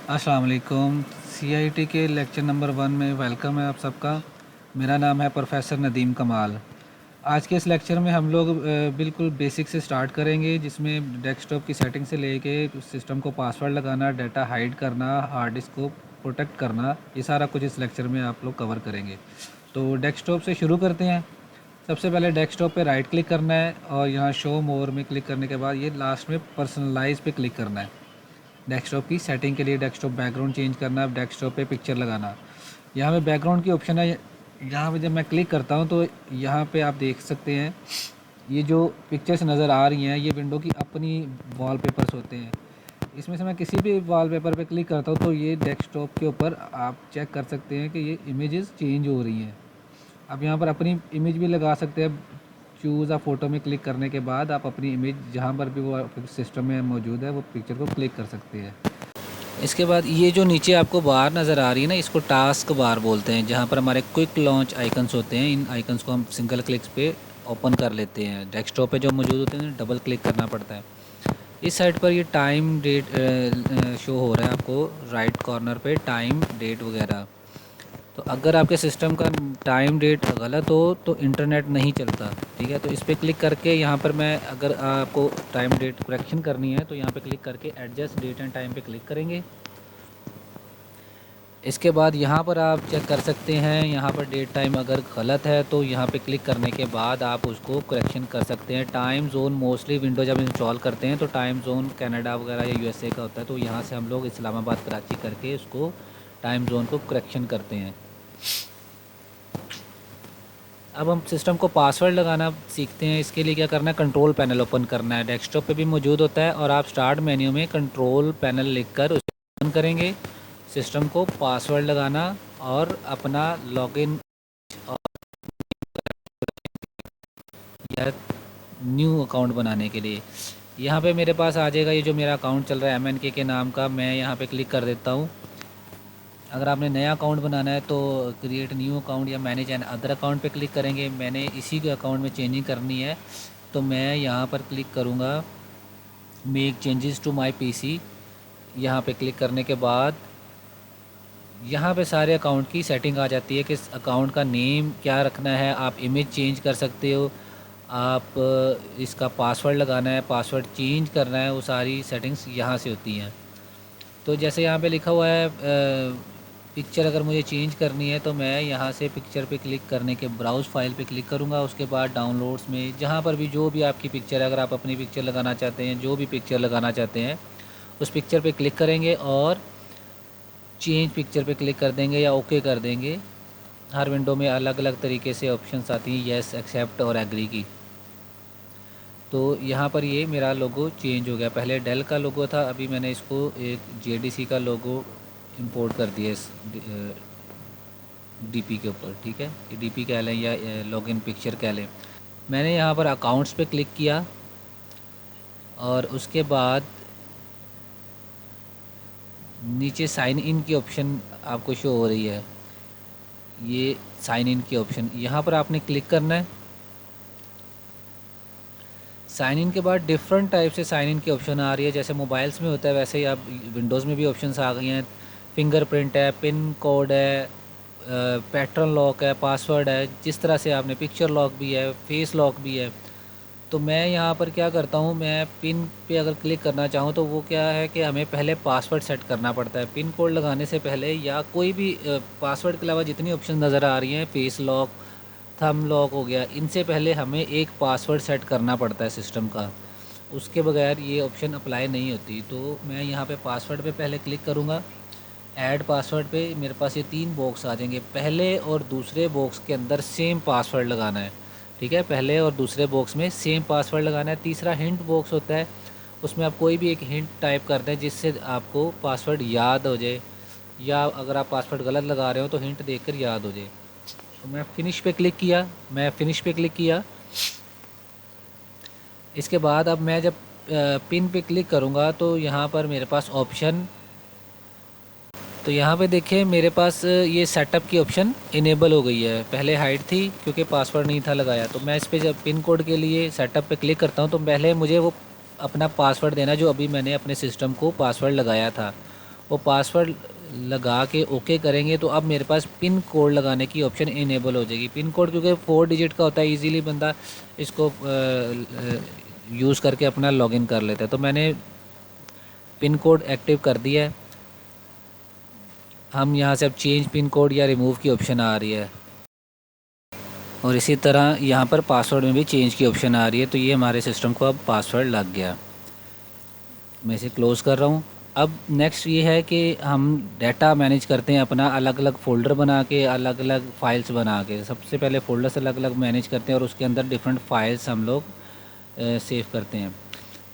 अस्सलाम वालेकुम। सीआईटी के लेक्चर नंबर 1 में वेलकम है आप सबका। मेरा नाम है प्रोफेसर नदीम कमाल। आज के इस लेक्चर में हम लोग बिल्कुल बेसिक से स्टार्ट करेंगे, जिसमें डेस्कटॉप की सेटिंग से लेके सिस्टम को पासवर्ड लगाना, डाटा हाइड करना, हार्ड डिस्क को प्रोटेक्ट करना, ये सारा कुछ इस लेक्चर में आप लोग कवर करेंगे। तो डेस्कटॉप से शुरू करते हैं। सबसे पहले डेस्कटॉप पे राइट क्लिक करना है और यहाँ शो मोर में क्लिक करने के बाद ये लास्ट में पर्सनलाइज पे क्लिक करना है। डेस्कटॉप की सेटिंग के लिए डेस्कटॉप बैकग्राउंड चेंज करना, डेस्कटॉप पे पिक्चर लगाना। यहाँ पे बैकग्राउंड की ऑप्शन है। यहाँ पे जब मैं क्लिक करता हूँ तो यहाँ पे आप देख सकते हैं ये जो पिक्चर्स नज़र आ रही हैं ये विंडो की अपनी वॉलपेपर्स होते हैं। इसमें से मैं किसी भी वॉलपेपर पे क्लिक करता हूँ तो ये डेस्कटॉप के ऊपर आप चेक कर सकते हैं कि ये इमेजेस चेंज हो रही हैं। आप यहाँ पर अपनी इमेज भी लगा सकते हैं। चूज़ आ फ़ोटो में क्लिक करने के बाद आप अपनी इमेज जहाँ पर भी वो सिस्टम में मौजूद है वो पिक्चर को क्लिक कर सकते हैं। इसके बाद ये जो नीचे आपको बार नज़र आ रही है ना, इसको टास्क बार बोलते हैं, जहाँ पर हमारे क्विक लॉन्च आइकन्स होते हैं। इन आइकन्स को हम सिंगल क्लिक्स पे ओपन कर लेते हैं। डेस्कटॉप पे जो मौजूद होते हैं डबल क्लिक करना पड़ता है। इस साइड पर ये टाइम डेट शो हो रहा है आपको, राइट कॉर्नर पे टाइम डेट वगैरह। तो अगर आपके सिस्टम का टाइम डेट गलत हो तो इंटरनेट नहीं चलता, ठीक है। तो इस पर क्लिक करके यहाँ पर मैं अगर आपको टाइम डेट करेक्शन करनी है तो यहाँ पे क्लिक करके एडजस्ट डेट एंड टाइम पे क्लिक करेंगे। इसके बाद यहाँ पर आप चेक कर सकते हैं, यहाँ पर डेट टाइम अगर गलत है तो यहाँ पे क्लिक करने के बाद आप उसको करेक्शन कर सकते हैं। टाइम जोन मोस्टली विंडो जब इंस्टॉल करते हैं तो टाइम जोन कनाडा वगैरह या यूएसए का होता है, तो यहाँ से हम लोग इस्लामाबाद कराची करके उसको टाइम जोन को करेक्शन करते हैं। अब हम सिस्टम को पासवर्ड लगाना सीखते हैं। इसके लिए क्या करना है, कंट्रोल पैनल ओपन करना है। डेस्कटॉप पे भी मौजूद होता है और आप स्टार्ट मेन्यू में कंट्रोल पैनल लिखकर उसे ओपन करेंगे। सिस्टम को पासवर्ड लगाना और अपना लॉगिन और या न्यू अकाउंट बनाने के लिए यहाँ पे मेरे पास आ जाएगा ये जो मेरा अकाउंट चल रहा है MNK के नाम का। मैं यहाँ पे क्लिक कर देता हूँ। अगर आपने नया अकाउंट बनाना है तो क्रिएट न्यू अकाउंट या मैनेज एन अदर अकाउंट पे क्लिक करेंगे। मैंने इसी के अकाउंट में चेंजिंग करनी है तो मैं यहाँ पर क्लिक करूँगा make changes to my PC. यहाँ पे क्लिक करने के बाद यहाँ पे सारे अकाउंट की सेटिंग आ जाती है कि अकाउंट का नेम क्या रखना है। आप इमेज चेंज कर सकते हो, आप इसका पासवर्ड लगाना है, पासवर्ड चेंज करना है, वो सारी सेटिंग्स यहाँ से होती हैं। तो जैसे यहाँ पे लिखा हुआ है पिक्चर अगर मुझे चेंज करनी है तो मैं यहाँ से पिक्चर पे क्लिक करने के ब्राउज़ फाइल पे क्लिक करूँगा। उसके बाद डाउनलोड्स में जहाँ पर भी जो भी आपकी पिक्चर है, अगर आप अपनी पिक्चर लगाना चाहते हैं, जो भी पिक्चर लगाना चाहते हैं उस पिक्चर पे क्लिक करेंगे और चेंज पिक्चर पे क्लिक कर देंगे या ओके कर देंगे। हर विंडो में अलग अलग तरीके से ऑप्शंस आती हैं, येस, एक्सेप्ट और एग्री की। तो यहाँ पर ये मेरा लोगो चेंज हो गया। पहले डेल का लोगो था, अभी मैंने इसको एक JDC का लोगो इंपोर्ट कर दिया इस DP के ऊपर, ठीक है। DP कह लें या लॉगिन पिक्चर कह लें। मैंने यहाँ पर अकाउंट्स पे क्लिक किया और उसके बाद नीचे साइन इन की ऑप्शन आपको शो हो रही है। ये साइन इन की ऑप्शन यहाँ पर आपने क्लिक करना है। साइन इन के बाद डिफरेंट टाइप से साइन इन की ऑप्शन आ रही है। जैसे मोबाइल्स में होता है वैसे ही आप विंडोज़ में भी ऑप्शंस आ गई हैं। फिंगरप्रिंट है, पिन कोड है, पैटर्न लॉक है, पासवर्ड है। जिस तरह से आपने पिक्चर लॉक भी है, फेस लॉक भी है। तो मैं यहाँ पर क्या करता हूँ, मैं पिन पे अगर क्लिक करना चाहूँ तो वो क्या है कि हमें पहले पासवर्ड सेट करना पड़ता है। पिन कोड लगाने से पहले या कोई भी पासवर्ड के अलावा जितनी ऑप्शन नज़र आ रही हैं, फेस लॉक, थंब लॉक हो गया, इनसे पहले हमें एक पासवर्ड सेट करना पड़ता है सिस्टम का। उसके बगैर ये ऑप्शन अप्लाई नहीं होती। तो मैं यहाँ पे पासवर्ड पे पहले क्लिक करूँगा। ऐड पासवर्ड पे मेरे पास ये 3 बॉक्स आ जाएंगे। पहले और दूसरे बॉक्स के अंदर सेम पासवर्ड लगाना है, ठीक है। पहले और दूसरे बॉक्स में सेम पासवर्ड लगाना है। तीसरा हिंट बॉक्स होता है, उसमें आप कोई भी एक हिंट टाइप कर दें जिससे आपको पासवर्ड याद हो जाए, या अगर आप पासवर्ड गलत लगा रहे हो तो हिंट देखकर याद हो जाए। तो मैं फ़िनिश पे क्लिक किया, इसके बाद अब मैं जब पिन पे क्लिक करूँगा तो यहाँ पर मेरे पास ऑप्शन, तो यहाँ पे देखिए मेरे पास ये सेटअप की ऑप्शन इनेबल हो गई है। पहले हाइड थी क्योंकि पासवर्ड नहीं था लगाया। तो मैं इस पर जब पिन कोड के लिए सेटअप पे क्लिक करता हूँ तो पहले मुझे वो अपना पासवर्ड देना जो अभी मैंने अपने सिस्टम को पासवर्ड लगाया था, वो पासवर्ड लगा के ओके करेंगे तो अब मेरे पास पिन कोड लगाने की ऑप्शन इनेबल हो जाएगी। पिन कोड क्योंकि 4 डिजिट का होता है, इजीली बंदा इसको यूज़ करके अपना लॉगिन कर लेता है। तो मैंने पिन कोड एक्टिव कर दिया है। हम यहाँ से अब चेंज पिन कोड या रिमूव की ऑप्शन आ रही है, और इसी तरह यहाँ पर पासवर्ड में भी चेंज की ऑप्शन आ रही है। तो ये हमारे सिस्टम को अब पासवर्ड लग गया। मैं इसे क्लोज़ कर रहा हूँ। अब नेक्स्ट ये है कि हम डाटा मैनेज करते हैं अपना अलग अलग फ़ोल्डर बना के, अलग अलग फ़ाइल्स बना के। सबसे पहले फ़ोल्डर्स अलग अलग मैनेज करते हैं और उसके अंदर डिफरेंट फ़ाइल्स हम लोग सेव करते हैं।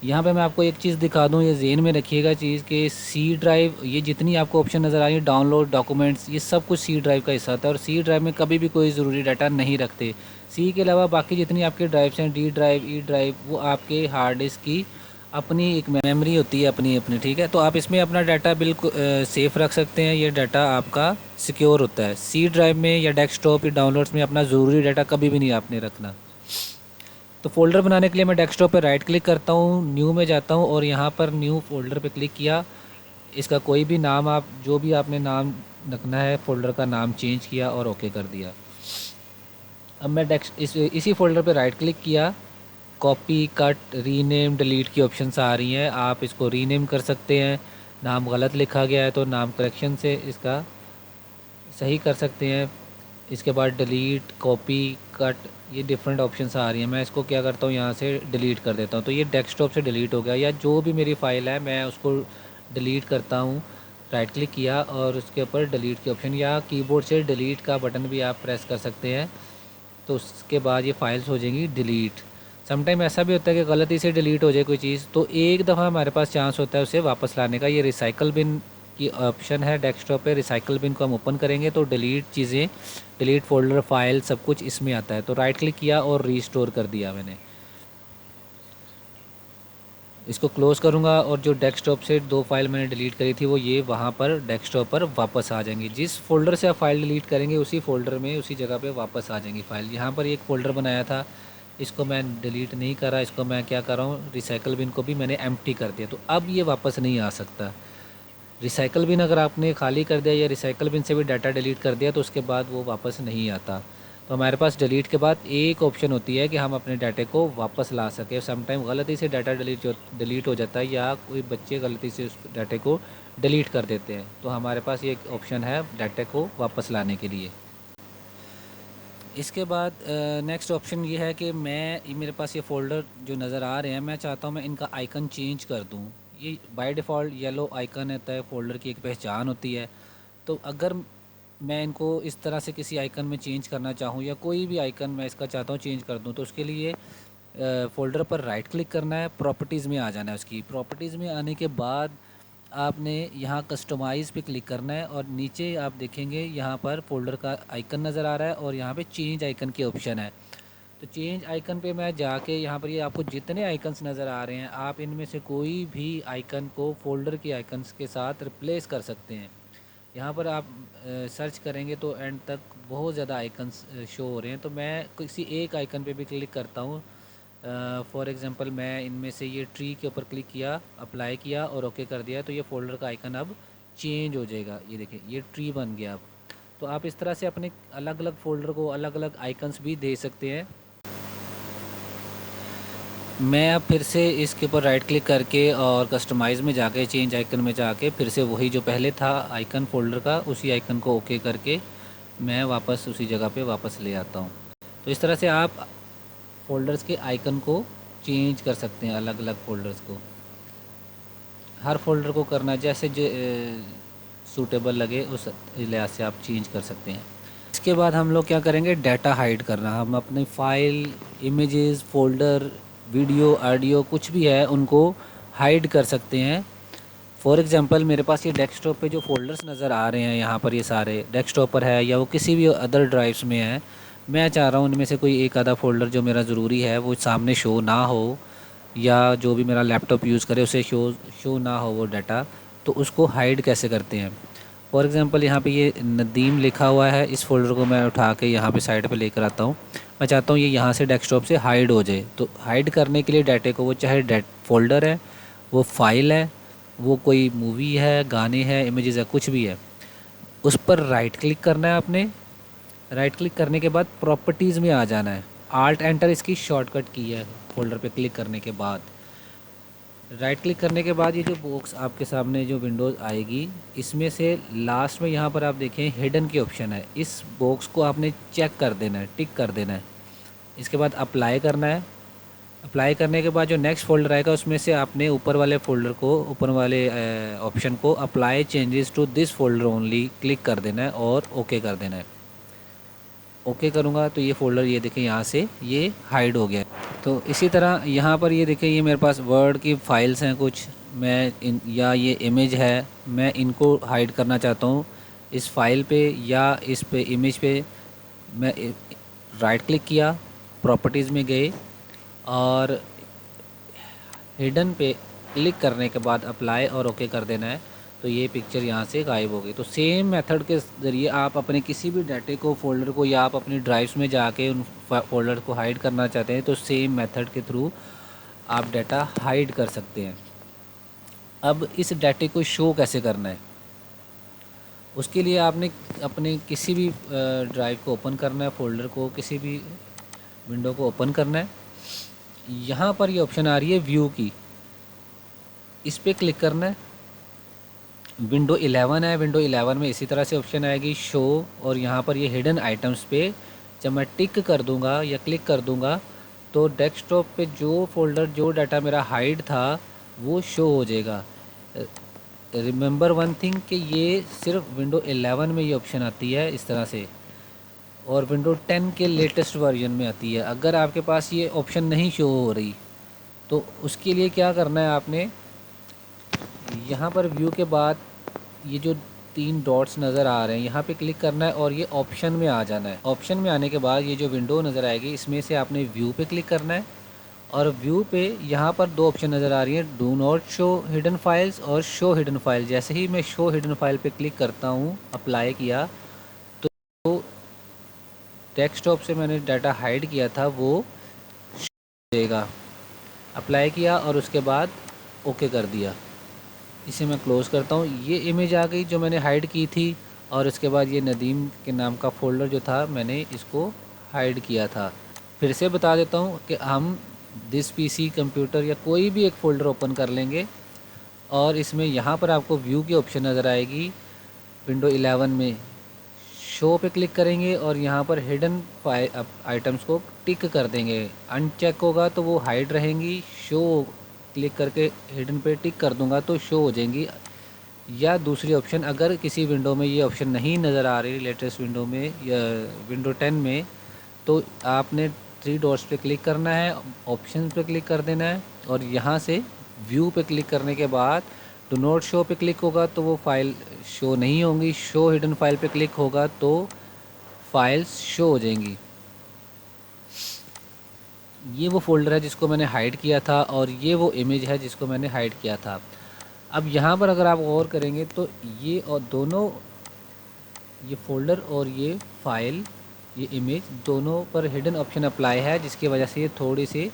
यहाँ पे मैं आपको एक चीज़ दिखा दूँ, ये ज़हन में रखिएगा चीज़ कि सी ड्राइव, ये जितनी आपको ऑप्शन नज़र आ रही है, डाउनलोड, डॉक्यूमेंट्स, ये सब कुछ सी ड्राइव का हिस्सा होता है। और सी ड्राइव में कभी भी कोई ज़रूरी डाटा नहीं रखते। सी के अलावा बाकी जितनी आपके ड्राइव्स हैं, डी ड्राइव, ई ड्राइव, वो आपके हार्ड डिस्क की अपनी एक मेमोरी होती है, अपनी अपनी, ठीक है। तो आप इसमें अपना डाटा बिल्कुल सेफ़ रख सकते हैं। ये डाटा आपका सिक्योर होता है। सी ड्राइव में या डेस्कटॉप या डाउनलोड्स में अपना ज़रूरी डाटा कभी भी नहीं आपने रखना। तो फ़ोल्डर बनाने के लिए मैं डेस्कटॉप पर राइट क्लिक करता हूँ, न्यू में जाता हूँ और यहाँ पर न्यू फ़ोल्डर पे क्लिक किया। इसका कोई भी नाम, आप जो भी आपने नाम रखना है, फ़ोल्डर का नाम चेंज किया और ओके कर दिया। अब मैं इसी फ़ोल्डर पे राइट क्लिक किया, कॉपी, कट, रीनेम, डिलीट की ऑप्शंस आ रही हैं। आप इसको रीनेम कर सकते हैं। नाम गलत लिखा गया है तो नाम करेक्शन से इसका सही कर सकते हैं। इसके बाद डिलीट, कॉपी, कट, ये डिफरेंट ऑप्शंस आ रही हैं। मैं इसको क्या करता हूँ, यहाँ से डिलीट कर देता हूँ। तो ये डेस्कटॉप से डिलीट हो गया, या जो भी मेरी फ़ाइल है मैं उसको डिलीट करता हूँ। राइट क्लिक किया और उसके ऊपर डिलीट की ऑप्शन, या कीबोर्ड से डिलीट का बटन भी आप प्रेस कर सकते हैं। तो उसके बाद ये फाइल्स हो जाएंगी डिलीट। समटाइम ऐसा भी होता है कि गलती से डिलीट हो जाए कोई चीज़, तो एक दफ़ा हमारे पास चांस होता है उसे वापस लाने का। ये रिसाइकल बिन की ऑप्शन है डेस्कटॉप पे। रिसाइकल बिन को हम ओपन करेंगे तो डिलीट चीज़ें, डिलीट फ़ोल्डर, फाइल, सब कुछ इसमें आता है। तो राइट क्लिक किया और रीस्टोर कर दिया मैंने। इसको क्लोज़ करूँगा और जो डेस्कटॉप से 2 फाइल मैंने डिलीट करी थी वो ये वहाँ पर डेस्कटॉप पर वापस आ जाएंगी। जिस फ़ोल्डर से आप फाइल डिलीट करेंगे उसी फ़ोल्डर में, उसी जगह पे वापस आ जाएंगी फ़ाइल। यहाँ पर एक फ़ोल्डर बनाया था, इसको मैं डिलीट नहीं करा, इसको मैं क्या कर रहा हूँ, रिसाइकल बिन को भी मैंने एम्प्टी कर दिया। तो अब ये वापस नहीं आ सकता। रिसाइकल बिन अगर आपने खाली कर दिया या रिसाइकल बिन से भी डाटा डिलीट कर दिया तो उसके बाद वो वापस नहीं आता। तो हमारे पास डिलीट के बाद एक ऑप्शन होती है कि हम अपने डाटे को वापस ला सकें। समटाइम गलती से डाटा डिलीट हो जाता है या कोई बच्चे गलती से उस डाटे को डिलीट कर देते हैं, तो हमारे पास ये एक ऑप्शन है डाटे को वापस लाने के लिए। इसके बाद नेक्स्ट ऑप्शन ये है कि मेरे पास ये फ़ोल्डर जो नज़र आ रहे हैं, मैं चाहता हूँ मैं इनका आइकन चेंज कर दूँ। ये बाय डिफ़ॉल्ट येलो आइकन होता है, फ़ोल्डर की एक पहचान होती है। तो अगर मैं इनको इस तरह से किसी आइकन में चेंज करना चाहूँ या कोई भी आइकन मैं इसका चाहता हूँ चेंज कर दूँ, तो उसके लिए फ़ोल्डर पर राइट क्लिक करना है, प्रॉपर्टीज़ में आ जाना है। उसकी प्रॉपर्टीज़ में आने के बाद आपने यहाँ कस्टमाइज़ पे क्लिक करना है और नीचे आप देखेंगे यहाँ पर फ़ोल्डर का आइकन नज़र आ रहा है और यहाँ पे चेंज आइकन की ऑप्शन है। तो चेंज आइकन पे मैं जाके यहाँ पर ये आपको जितने आइकन्स नज़र आ रहे हैं, आप इनमें से कोई भी आइकन को फ़ोल्डर के आइकन्स के साथ रिप्लेस कर सकते हैं। यहाँ पर आप सर्च करेंगे तो एंड तक बहुत ज़्यादा आइकन्स शो हो रहे हैं। तो मैं किसी एक आइकन पे भी क्लिक करता हूँ। फॉर एग्ज़ाम्पल मैं इनमें से ये ट्री के ऊपर क्लिक किया, अप्लाई किया और ओके कर दिया, तो ये फ़ोल्डर का आइकन अब चेंज हो जाएगा। ये देखिए ये ट्री बन गया अब। तो आप इस तरह से अपने अलग अलग फ़ोल्डर को अलग अलग आइकन्स भी दे सकते हैं। मैं अब फिर से इसके ऊपर राइट क्लिक करके और कस्टमाइज़ में जाके, चेंज आइकन में जाके, फिर से वही जो पहले था आइकन फ़ोल्डर का, उसी आइकन को ओके करके मैं वापस उसी जगह पे वापस ले आता हूँ। तो इस तरह से आप फ़ोल्डर्स के आइकन को चेंज कर सकते हैं, अलग अलग फ़ोल्डर्स को। हर फ़ोल्डर को करना जैसे सूटेबल लगे उस लिहाज से आप चेंज कर सकते हैं। इसके बाद हम लोग क्या करेंगे, डाटा हाइड करना। हम अपनी file, images, folder, video, audio कुछ भी है उनको हाइड कर सकते हैं। फॉर एग्ज़ाम्पल मेरे पास ये डेस्कटॉप पे जो फ़ोल्डर्स नज़र आ रहे हैं, यहाँ पर ये सारे डेस्कटॉप पर है या वो किसी भी अदर ड्राइव्स में है। मैं चाह रहा हूँ उनमें से कोई एक आधा फ़ोल्डर जो मेरा ज़रूरी है वो सामने शो ना हो, या जो भी मेरा लैपटॉप यूज़ करे उसे शो ना हो वो डाटा। तो उसको हाइड कैसे करते हैं। फॉर एग्ज़ाम्पल यहाँ पे ये नदीम लिखा हुआ है, इस फ़ोल्डर को मैं उठा के यहाँ पे साइड पे लेकर आता हूँ। मैं चाहता हूँ ये यहाँ से डेस्कटॉप से हाइड हो जाए। तो हाइड करने के लिए डाटे को, वो चाहे फ़ोल्डर है, वो फाइल है, वो कोई मूवी है, गाने हैं, इमेजेस है, कुछ भी है, उस पर राइट क्लिक करना है आपने। राइट क्लिक करने के बाद प्रॉपर्टीज़ में आ जाना है। आल्ट एंटर इसकी शॉर्टकट की है। फोल्डर पे क्लिक करने के बाद राइट क्लिक करने के बाद ये जो बॉक्स आपके सामने जो विंडोज़ आएगी, इसमें से लास्ट में यहाँ पर आप देखें हिडन की ऑप्शन है। इस बॉक्स को आपने चेक कर देना है, टिक कर देना है। इसके बाद अप्लाई करना है। अप्लाई करने के बाद जो नेक्स्ट फोल्डर आएगा उसमें से आपने ऊपर वाले फोल्डर को, ऊपर वाले ऑप्शन को apply changes to this folder only click कर देना है और ओके कर देना है। ओके करूँगा तो ये फ़ोल्डर, ये देखें यहाँ से ये हाइड हो गया है। तो इसी तरह यहाँ पर ये देखें, ये मेरे पास वर्ड की फ़ाइल्स हैं कुछ, मैं इन, या ये इमेज है, मैं इनको हाइड करना चाहता हूँ। इस फाइल पे या इस पे इमेज पे मैं राइट क्लिक किया, प्रॉपर्टीज़ में गए और हिडन पे क्लिक करने के बाद अप्लाई और ओके कर देना है। तो ये पिक्चर यहाँ से गायब हो गई। तो सेम मेथड के ज़रिए आप अपने किसी भी डाटे को, फोल्डर को, या आप अपनी ड्राइव्स में जाके उन फोल्डर को हाइड करना चाहते हैं तो सेम मेथड के थ्रू आप डाटा हाइड कर सकते हैं। अब इस डाटे को शो कैसे करना है, उसके लिए आपने अपने किसी भी ड्राइव को ओपन करना है, फोल्डर को, किसी भी विंडो को ओपन करना है। यहाँ पर ये ऑप्शन आ रही है व्यू की, इस पर क्लिक करना है। विंडो 11 है, विंडो 11 में इसी तरह से ऑप्शन आएगी शो, और यहाँ पर ये हिडन आइटम्स पे जब मैं टिक कर दूँगा या क्लिक कर दूँगा तो डेस्कटॉप पे जो फोल्डर, जो डाटा मेरा हाइड था वो शो हो जाएगा। रिमेंबर वन थिंग कि ये सिर्फ विंडो 11 में ये ऑप्शन आती है इस तरह से, और विंडो 10 के लेटेस्ट वर्जन में आती है। अगर आपके पास ये ऑप्शन नहीं शो हो रही तो उसके लिए क्या करना है, आपने यहाँ पर व्यू के बाद ये जो 3 डॉट्स नज़र आ रहे हैं यहाँ पे क्लिक करना है और ये ऑप्शन में आ जाना है। ऑप्शन में आने के बाद ये जो विंडो नज़र आएगी इसमें से आपने व्यू पे क्लिक करना है, और व्यू पे यहाँ पर 2 ऑप्शन नज़र आ रही हैं, do not show hidden files और शो हिडन फाइल। जैसे ही मैं शो हिडन फाइल पे क्लिक करता हूँ, अप्लाई किया, तो डेस्कटॉप से मैंने डाटा हाइड किया था वो देगा। अप्लाई किया और उसके बाद ओके कर दिया। इसे मैं क्लोज़ करता हूँ। ये इमेज आ गई जो मैंने हाइड की थी, और उसके बाद ये नदीम के नाम का फ़ोल्डर जो था मैंने इसको हाइड किया था। फिर से बता देता हूँ कि हम दिस पीसी कंप्यूटर या कोई भी एक फ़ोल्डर ओपन कर लेंगे, और इसमें यहाँ पर आपको व्यू की ऑप्शन नज़र आएगी विंडो 11 में। शो पे क्लिक करेंगे और यहाँ पर हिडन आइटम्स को टिक कर देंगे। अनचेक होगा तो वो हाइड रहेंगी, शो क्लिक करके हिडन पे टिक कर दूंगा तो शो हो जाएंगी। या दूसरी ऑप्शन, अगर किसी विंडो में ये ऑप्शन नहीं नज़र आ रही, लेटेस्ट विंडो में या विंडो 10 में, तो आपने 3 डॉट्स पे क्लिक करना है, ऑप्शन पे क्लिक कर देना है, और यहाँ से व्यू पे क्लिक करने के बाद डू नॉट शो पे क्लिक होगा तो वो फाइल शो नहीं होंगी। शो हिडन फाइल पे क्लिक होगा तो फाइल्स शो हो जाएंगी। ये वो फ़ोल्डर है जिसको मैंने हाइड किया था, और ये वो इमेज है जिसको मैंने हाइड किया था। अब यहाँ पर अगर आप गौर करेंगे तो ये और दोनों, ये फ़ोल्डर और ये फ़ाइल, ये इमेज, दोनों पर हिडन ऑप्शन अप्लाई है, जिसकी वजह से ये थोड़ी सी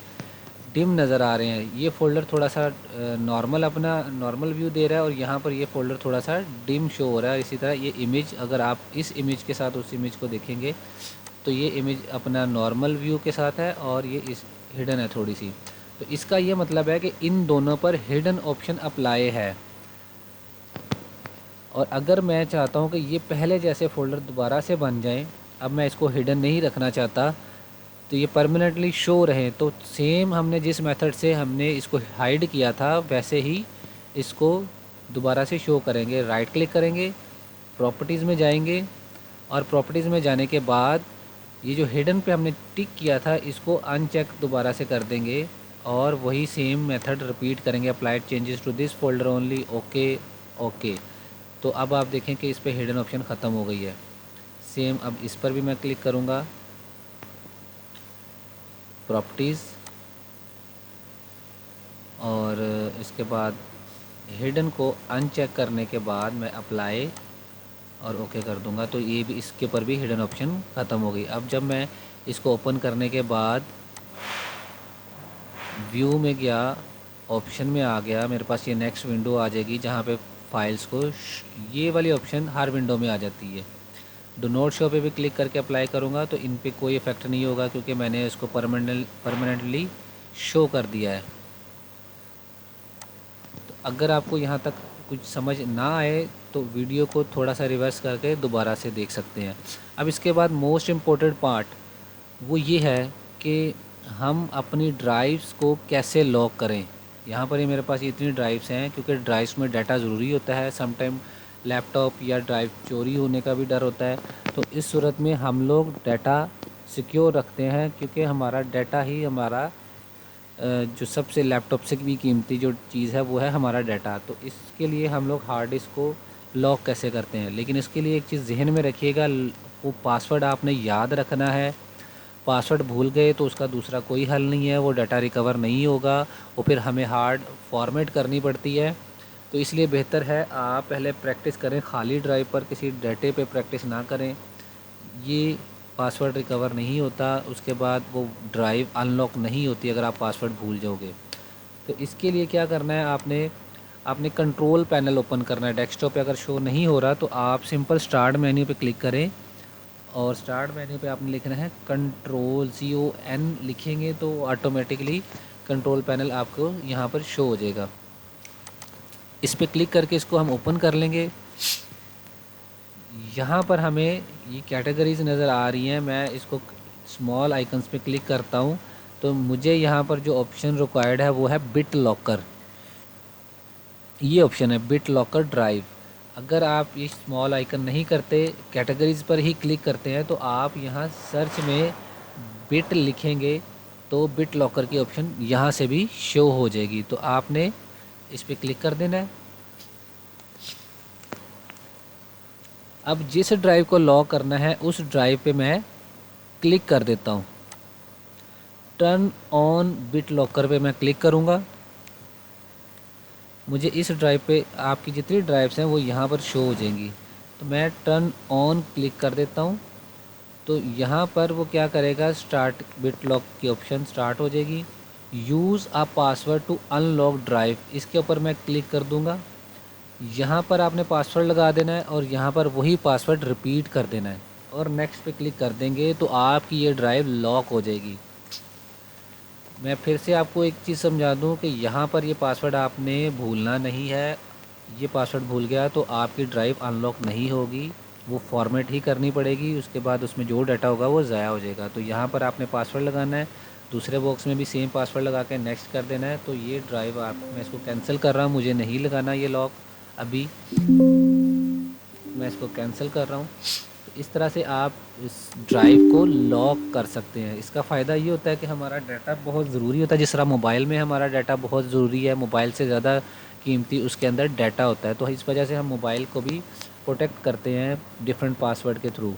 डिम नज़र आ रहे हैं। ये फ़ोल्डर थोड़ा सा नॉर्मल, अपना नॉर्मल व्यू दे रहा है, और यहाँ पर ये फ़ोल्डर थोड़ा सा डिम शो हो रहा है। इसी तरह ये इमेज, अगर आप इस इमेज के साथ उस इमेज को देखेंगे तो ये इमेज अपना नॉर्मल व्यू के साथ है, और ये इस हिडन है थोड़ी सी। तो इसका ये मतलब है कि इन दोनों पर हिडन ऑप्शन अप्लाई है। और अगर मैं चाहता हूँ कि ये पहले जैसे फ़ोल्डर दोबारा से बन जाएं, अब मैं इसको हिडन नहीं रखना चाहता, तो ये परमानेंटली शो रहें, तो सेम हमने जिस मेथड से हमने इसको हाइड किया था वैसे ही इसको दोबारा से शो करेंगे। राइट क्लिक करेंगे, प्रॉपर्टीज़ में जाएंगे, और प्रॉपर्टीज़ में जाने के बाद ये जो हिडन पे हमने टिक किया था इसको अनचेक दोबारा से कर देंगे, और वही सेम मेथड रिपीट करेंगे। Applied changes to this folder only, okay okay. तो अब आप देखें कि इस पे हिडन ऑप्शन ख़त्म हो गई है। सेम अब इस पर भी मैं क्लिक करूँगा, प्रॉपर्टीज़, और इसके बाद हिडन को अनचेक करने के बाद मैं अप्लाई और ओके कर दूंगा, तो ये भी, इसके ऊपर भी हिडन ऑप्शन ख़त्म हो गई। अब जब मैं इसको ओपन करने के बाद व्यू में गया ऑप्शन में आ गया, मेरे पास ये नेक्स्ट विंडो आ जाएगी जहाँ पे फाइल्स को ये वाली ऑप्शन हर विंडो में आ जाती है। डू नॉट शो पे भी क्लिक करके अप्लाई करूँगा तो इन पे कोई इफ़ेक्ट नहीं होगा, क्योंकि मैंने इसको परमानेंटली शो कर दिया है। तो अगर आपको यहाँ तक कुछ समझ ना आए तो वीडियो को थोड़ा सा रिवर्स करके दोबारा से देख सकते हैं। अब इसके बाद मोस्ट इम्पोर्टेंट पार्ट वो ये है कि हम अपनी ड्राइव्स को कैसे लॉक करें। यहाँ पर ही मेरे पास इतनी ड्राइव्स हैं, क्योंकि ड्राइव्स में डाटा ज़रूरी होता है। समटाइम लैपटॉप या ड्राइव चोरी होने का भी डर होता है, तो इस सूरत में हम लोग डाटा सिक्योर रखते हैं, क्योंकि हमारा डाटा ही हमारा जो सबसे लैपटॉप से भी कीमती जो चीज़ है वो है हमारा डाटा। तो इसके लिए हम लोग हार्ड डिस्क को लॉक कैसे करते हैं, लेकिन इसके लिए एक चीज़ जहन में रखिएगा, वो पासवर्ड आपने याद रखना है। पासवर्ड भूल गए तो उसका दूसरा कोई हल नहीं है, वो डाटा रिकवर नहीं होगा, वो फिर हमें हार्ड फॉर्मेट करनी पड़ती है। तो इसलिए बेहतर है आप पहले प्रैक्टिस करें, खाली ड्राइव पर किसी डाटे पे प्रैक्टिस ना करें। ये पासवर्ड रिकवर नहीं होता, उसके बाद वो ड्राइव अनलॉक नहीं होती अगर आप पासवर्ड भूल जाओगे। तो इसके लिए क्या करना है, आपने कंट्रोल पैनल ओपन करना है। डेस्कटॉप पे अगर शो नहीं हो रहा तो आप सिंपल स्टार्ट मेन्यू पे क्लिक करें, और स्टार्ट मेन्यू पे आपने लिखना है कंट्रोल CON लिखेंगे तो ऑटोमेटिकली कंट्रोल पैनल आपको यहाँ पर शो हो जाएगा। इस पर क्लिक करके इसको हम ओपन कर लेंगे। यहाँ पर हमें ये कैटेगरीज नज़र आ रही हैं। मैं इसको स्मॉल आइकन्स पे क्लिक करता हूँ तो मुझे यहाँ पर जो ऑप्शन रिक्वायर्ड है वो है बिट लॉकर। ये ऑप्शन है बिट लॉकर ड्राइव। अगर आप ये स्मॉल आइकन नहीं करते, कैटेगरीज पर ही क्लिक करते हैं, तो आप यहाँ सर्च में बिट लिखेंगे तो बिट लॉकर की ऑप्शन यहाँ से भी शो हो जाएगी। तो आपने इस पर क्लिक कर देना है। अब जिस ड्राइव को लॉक करना है उस ड्राइव पे मैं क्लिक कर देता हूँ। टर्न ऑन बिट लॉकर पे मैं क्लिक करूँगा। मुझे इस ड्राइव पे आपकी जितनी ड्राइव्स हैं वो यहाँ पर शो हो जाएंगी। तो मैं टर्न ऑन क्लिक कर देता हूँ, तो यहाँ पर वो क्या करेगा, स्टार्ट बिट लॉक की ऑप्शन स्टार्ट हो जाएगी। Use a password to unlock drive, इसके ऊपर मैं क्लिक कर दूँगा। यहाँ पर आपने पासवर्ड लगा देना है और यहाँ पर वही पासवर्ड रिपीट कर देना है, और नेक्स्ट पे क्लिक कर देंगे तो आपकी ये ड्राइव लॉक हो जाएगी। मैं फिर से आपको एक चीज़ समझा दूं कि यहाँ पर ये पासवर्ड आपने भूलना नहीं है। ये पासवर्ड भूल गया तो आपकी ड्राइव अनलॉक नहीं होगी, वो फॉर्मेट ही करनी पड़ेगी। उसके बाद उसमें जो डाटा होगा वो ज़ाया हो जाएगा। तो यहाँ पर आपने पासवर्ड लगाना है, दूसरे बॉक्स में भी सेम पासवर्ड लगा के नेक्स्ट कर देना है। तो ये ड्राइव मैं इसको कैंसिल कर रहा हूँ, मुझे नहीं लगाना ये लॉक अभी, मैं इसको कैंसिल कर रहा हूँ। तो इस तरह से आप इस ड्राइव को लॉक कर सकते हैं। इसका फ़ायदा ये होता है कि हमारा डाटा बहुत ज़रूरी होता है। जिस तरह मोबाइल में हमारा डाटा बहुत ज़रूरी है, मोबाइल से ज़्यादा कीमती उसके अंदर डाटा होता है, तो इस वजह से हम मोबाइल को भी प्रोटेक्ट करते हैं डिफरेंट पासवर्ड के थ्रू।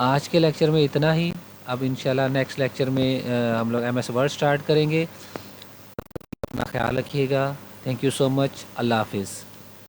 आज के लेक्चर में इतना ही। अब इंशाल्लाह नेक्स्ट लेक्चर में हम लोग MS वर्ड स्टार्ट करेंगे। अपना ख्याल रखिएगा। Thank you so much. Allah हाफिज़।